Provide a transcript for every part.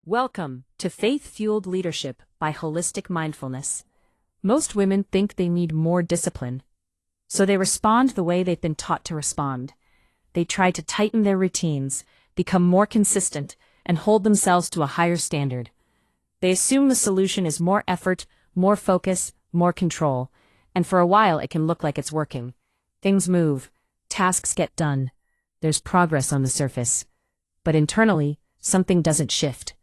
Welcome to Faith-Fueled Leadership by Wholistic Mindfulness. Most women think they need more discipline, so they respond the way they've been taught to respond. They try to tighten their routines, become more consistent, and hold themselves to a higher standard. They assume the solution is more effort, more focus, more control, and for a while it can look like it's working. Things move, tasks get done, there's progress on the surface. But internally, something doesn't shift.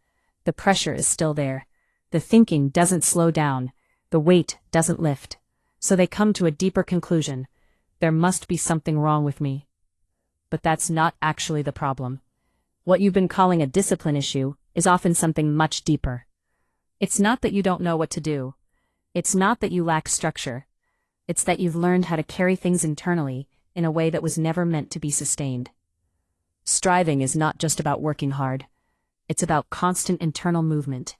The pressure is still there. The thinking doesn't slow down. The weight doesn't lift. So they come to a deeper conclusion. There must be something wrong with me. But that's not actually the problem. What you've been calling a discipline issue is often something much deeper. It's not that you don't know what to do. It's not that you lack structure. It's that you've learned how to carry things internally in a way that was never meant to be sustained. Striving is not just about working hard. It's about constant internal movement.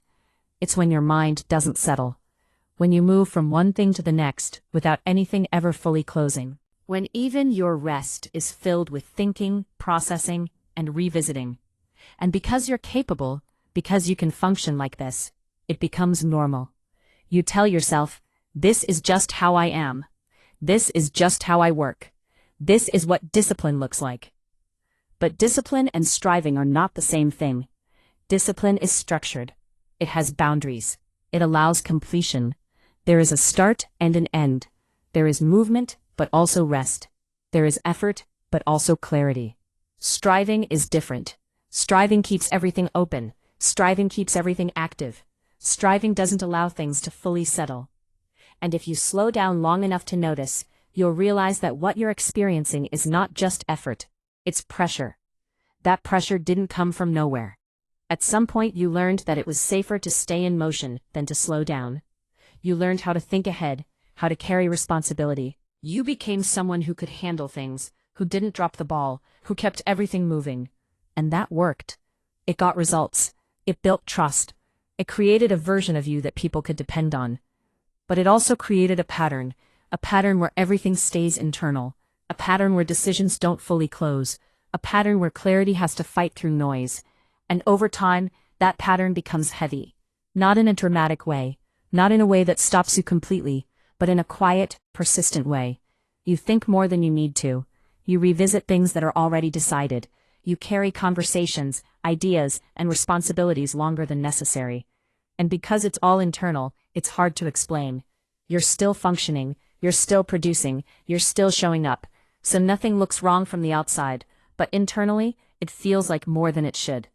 It's when your mind doesn't settle. When you move from one thing to the next without anything ever fully closing. When even your rest is filled with thinking, processing, and revisiting. And because you're capable, because you can function like this, it becomes normal. You tell yourself, this is just how I am. This is just how I work. This is what discipline looks like. But discipline and striving are not the same thing. Discipline is structured. It has boundaries. It allows completion. There is a start and an end. There is movement, but also rest. There is effort, but also clarity. Striving is different. Striving keeps everything open. Striving keeps everything active. Striving doesn't allow things to fully settle. And if you slow down long enough to notice, you'll realize that what you're experiencing is not just effort. It's pressure. That pressure didn't come from nowhere. At some point you learned that it was safer to stay in motion than to slow down. You learned how to think ahead, how to carry responsibility. You became someone who could handle things, who didn't drop the ball, who kept everything moving. And that worked. It got results. It built trust. It created a version of you that people could depend on. But it also created a pattern where everything stays internal, a pattern where decisions don't fully close, a pattern where clarity has to fight through noise. And over time, that pattern becomes heavy. Not in a dramatic way, not in a way that stops you completely, but in a quiet, persistent way. You think more than you need to. You revisit things that are already decided. You carry conversations, ideas, and responsibilities longer than necessary. And because it's all internal, it's hard to explain. You're still functioning, you're still producing, you're still showing up. So nothing looks wrong from the outside, but internally, it feels like more than it should.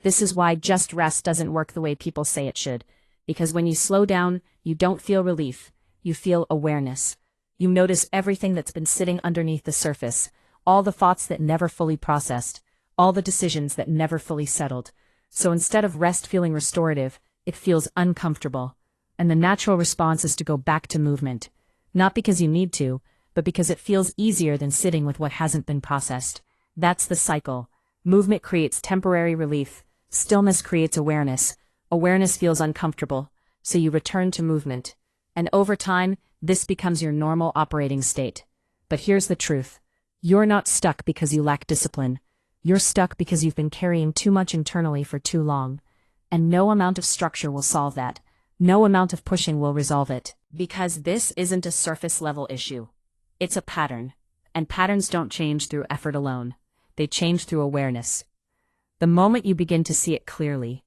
This is why just rest doesn't work the way people say it should. Because when you slow down, you don't feel relief. You feel awareness. You notice everything that's been sitting underneath the surface. All the thoughts that never fully processed. All the decisions that never fully settled. So instead of rest feeling restorative, it feels uncomfortable. And the natural response is to go back to movement. Not because you need to, but because it feels easier than sitting with what hasn't been processed. That's the cycle. Movement creates temporary relief. Stillness creates awareness. Awareness feels uncomfortable, so you return to movement. And over time, this becomes your normal operating state. But here's the truth. You're not stuck because you lack discipline. You're stuck because you've been carrying too much internally for too long. And no amount of structure will solve that. No amount of pushing will resolve it. Because this isn't a surface-level issue. It's a pattern. And patterns don't change through effort alone. They change through awareness. The moment you begin to see it clearly,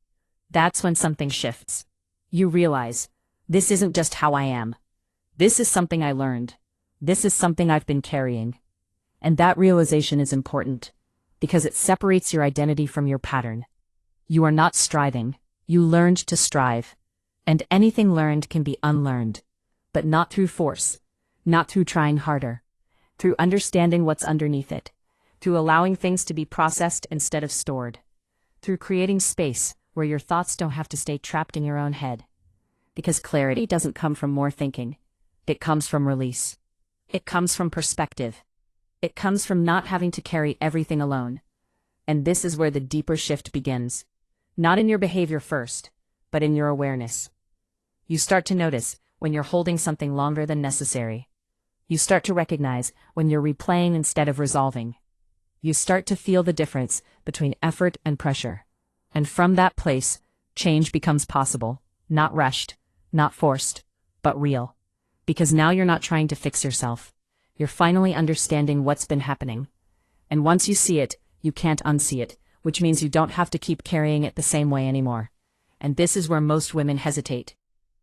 that's when something shifts. You realize, this isn't just how I am. This is something I learned. This is something I've been carrying. And that realization is important, because it separates your identity from your pattern. You are not striving. You learned to strive. And anything learned can be unlearned. But not through force. Not through trying harder. Through understanding what's underneath it. Through allowing things to be processed instead of stored. Through creating space where your thoughts don't have to stay trapped in your own head. Because clarity doesn't come from more thinking. It comes from release. It comes from perspective. It comes from not having to carry everything alone. And this is where the deeper shift begins. Not in your behavior first, but in your awareness. You start to notice when you're holding something longer than necessary. You start to recognize when you're replaying instead of resolving. You start to feel the difference between effort and pressure. And from that place, change becomes possible, not rushed, not forced, but real. Because now you're not trying to fix yourself. You're finally understanding what's been happening. And once you see it, you can't unsee it, which means you don't have to keep carrying it the same way anymore. And this is where most women hesitate.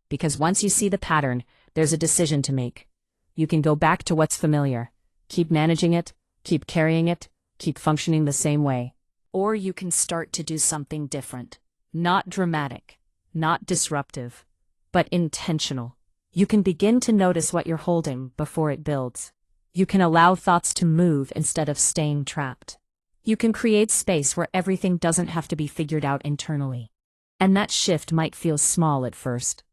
Because once you see the pattern, there's a decision to make. You can go back to what's familiar, keep managing it, keep carrying it, keep functioning the same way. Or you can start to do something different. Not dramatic, not disruptive, but intentional. You can begin to notice what you're holding before it builds. You can allow thoughts to move instead of staying trapped. You can create space where everything doesn't have to be figured out internally. And that shift might feel small at first,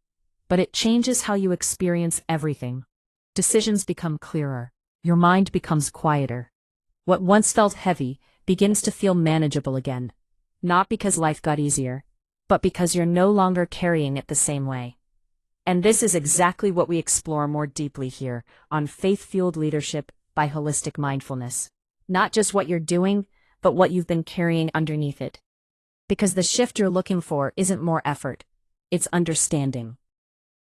but it changes how you experience everything. Decisions become clearer. Your mind becomes quieter. What once felt heavy begins to feel manageable again. Not because life got easier, but because you're no longer carrying it the same way. And this is exactly what we explore more deeply here on Faith-Fueled Leadership by Wholistic Mindfulness. Not just what you're doing, but what you've been carrying underneath it. Because the shift you're looking for isn't more effort, it's understanding.